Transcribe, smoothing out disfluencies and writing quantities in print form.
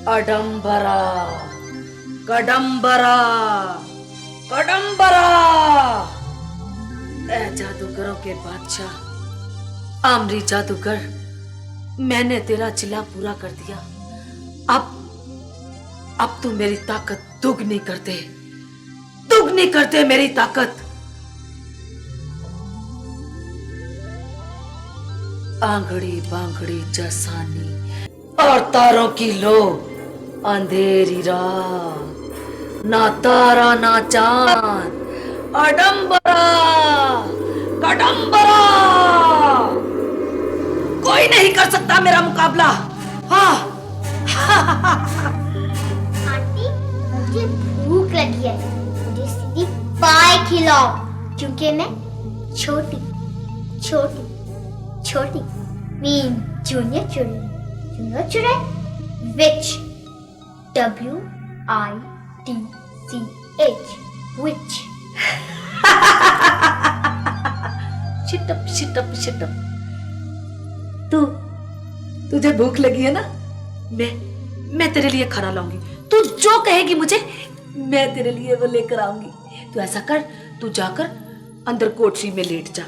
अडंबरा, कडंबरा, कडंबरा। ए जादूगरों के बादशाह, आमरी जादूगर, मैंने तेरा चिल्ला पूरा कर दिया। अब तू मेरी ताकत दुगनी कर दे, दुगनी कर दे मेरी ताकत। आंगड़ी बांगड़ी जसानी और तारों की लो अंधेरी रात, ना तारा ना चांद, अडंबरा, कडंबरा। कोई नहीं कर सकता मेरा मुकाबला। हाँ। आंटी, मुझे भूख लगी है, मुझे सीधी पाई खिलाओ, क्योंकि मैं छोटी छोटी छोटी मीन जूनियर चुड़ैल, विच WITCH, विच। शिटअप शिटअप शिटअप। तुझे भूख लगी है ना? मैं तेरे लिए खाना लाऊंगी। तू जो कहेगी मुझे, मैं तेरे लिए वो लेकर आऊंगी। तू ऐसा कर, तू जाकर अंदर कोठरी में लेट जा।